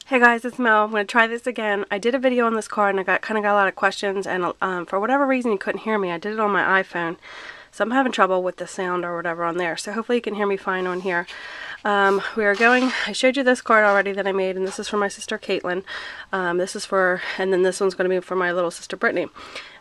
Hey guys, it's Mel. I'm going to try this again. I did a video on this card and I kind of got a lot of questions, and for whatever reason you couldn't hear me. I did it on my iPhone, so I'm having trouble with the sound or whatever on there. So hopefully you can hear me fine on here. I showed you this card already that I made, and this is for my sister Caitlin. And then this one's going to be for my little sister Brittany.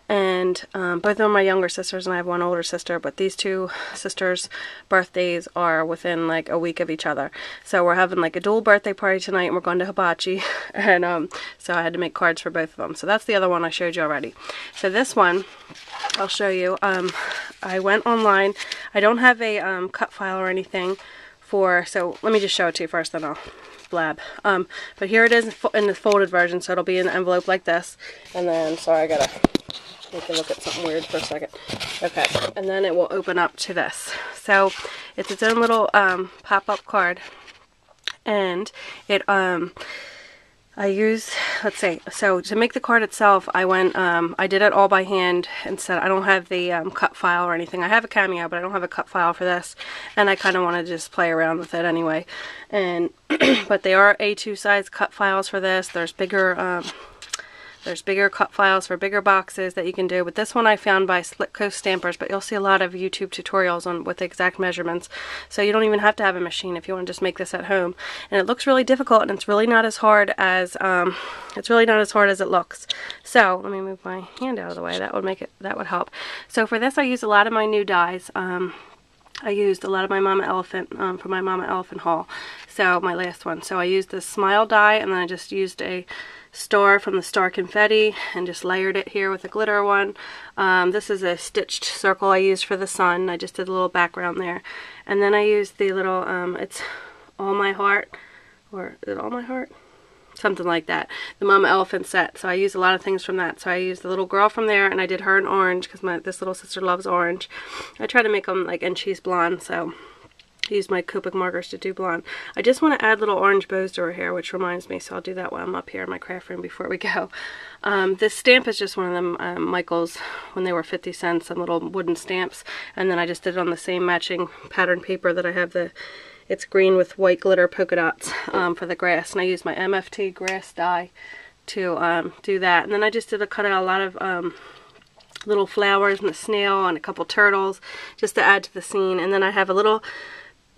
And both of them are my younger sisters, and I have one older sister, but these two sisters' birthdays are within like a week of each other. So we're having like a dual birthday party tonight, and we're going to hibachi, and so I had to make cards for both of them. So that's the other one I showed you already. So this one I'll show you. I went online. I don't have a cut file or anything so let me just show it to you first, then I'll blab. But here it is in the folded version, so it'll be in an envelope like this. And then, sorry, I gotta make you look at something weird for a second. Okay, and then it will open up to this. So it's its own little pop-up card, and it let's see, so to make the card itself, I did it all by hand instead. I don't have the cut file or anything. I have a Cameo, but I don't have a cut file for this, and I kind of want to just play around with it anyway. And but they are A2 size cut files for this. There's bigger cut files for bigger boxes that you can do, but this one I found by Split Coast Stampers, but you'll see a lot of YouTube tutorials with exact measurements, so you don't even have to have a machine if you want to just make this at home. And it looks really difficult, and it's really not as hard as it looks. So let me move my hand out of the way. That would help. So for this I used a lot of my new dies. I used a lot of my Mama Elephant for my Mama Elephant haul, so my last one. So I used this Smile die, and then I just used a star from the Star Confetti and just layered it here with a glitter one. This is a stitched circle I used for the sun. I just did a little background there. And then I used the little, it's All My Heart, or is it All My Heart? Something like that. The Mama Elephant set. So I used a lot of things from that. So I used the little girl from there, and I did her in orange because this little sister loves orange. I try to make them like, and she's blonde, so I used my Copic markers to do blonde. I just want to add little orange bows to her hair, which reminds me, so I'll do that while I'm up here in my craft room before we go. This stamp is just one of them Michael's, when they were 50 cents, some little wooden stamps, and then I just did it on the same matching pattern paper that I have. It's green with white glitter polka dots for the grass, and I used my MFT grass die to do that. And then I just cut out a lot of little flowers and a snail and a couple turtles just to add to the scene. And then I have a little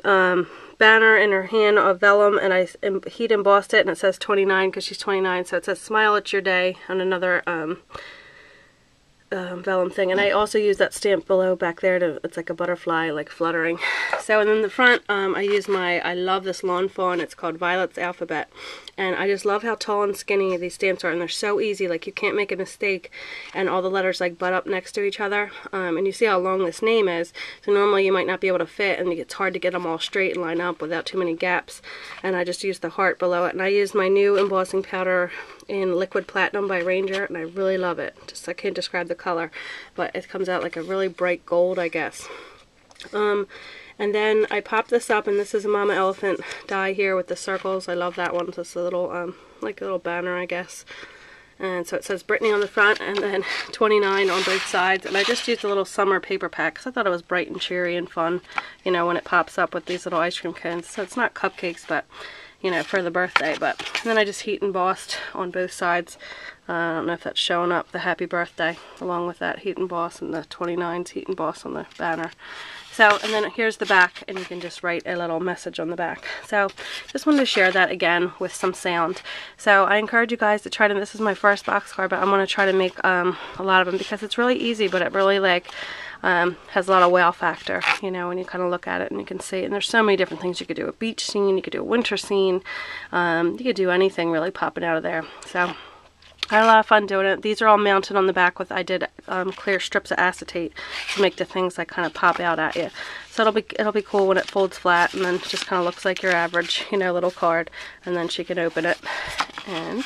banner in her hand of vellum, and I heat embossed it, and it says 29 because she's 29, so it says smile, it's your day, on another vellum thing. And I also use that stamp below back there it's like a butterfly like fluttering. So, and then the front I love this lawn fawn. It's called Violet's Alphabet, and I just love how tall and skinny these stamps are, and they're so easy, like you can't make a mistake, and all the letters like butt up next to each other. And you see how long this name is, so normally you might not be able to fit, and it's hard to get them all straight and line up without too many gaps. And I just used the heart below it, and I used my new embossing powder in Liquid Platinum by Ranger, and I really love it. I can't describe the color, but it comes out like a really bright gold, I guess. And then I popped this up, and this is a Mama Elephant die here with the circles. I love that one. So it's a little, like a little banner, I guess. And so it says Brittany on the front, and then 29 on both sides. And I just used a little summer paper pack because I thought it was bright and cheery and fun, you know, when it pops up with these little ice cream cones. So it's not cupcakes, but, you know, for the birthday. But then I just heat embossed on both sides. I don't know if that's showing up, the happy birthday, along with that heat emboss, and the 29's heat emboss on the banner. So, and then here's the back, and you can just write a little message on the back. So, just wanted to share that again with some sound. So, I encourage you guys to try to, this is my first box card, but I'm going to try to make a lot of them because it's really easy, but it really has a lot of wow factor, you know, when you kind of look at it and you can see it. And there's so many different things you could do. A beach scene, you could do a winter scene, you could do anything really popping out of there. So, I had a lot of fun doing it. These are all mounted on the back with, I did clear strips of acetate to make the things like kind of pop out at you. So it'll be cool when it folds flat, and then it just kind of looks like your average, you know, little card. And then she can open it and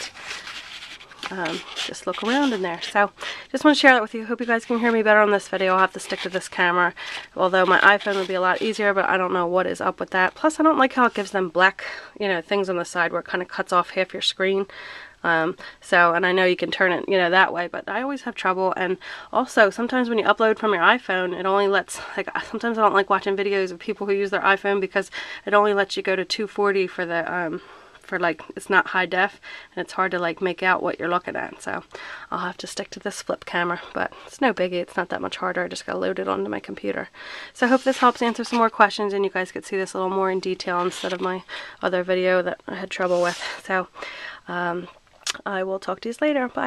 just look around in there. So just want to share that with you. Hope you guys can hear me better on this video. I'll have to stick to this camera, although my iPhone would be a lot easier, but I don't know what is up with that. Plus I don't like how it gives them black, you know, things on the side where it kind of cuts off half your screen. And I know you can turn it, you know, that way, but I always have trouble. And also sometimes when you upload from your iPhone, it only lets, like, sometimes I don't like watching videos of people who use their iPhone because it only lets you go to 240 for the for like, it's not high def and it's hard to like make out what you're looking at. So I'll have to stick to this flip camera, but it's no biggie. It's not that much harder. I just gotta load it onto my computer. So I hope this helps answer some more questions and you guys could see this a little more in detail instead of my other video that I had trouble with. So I will talk to you later. Bye.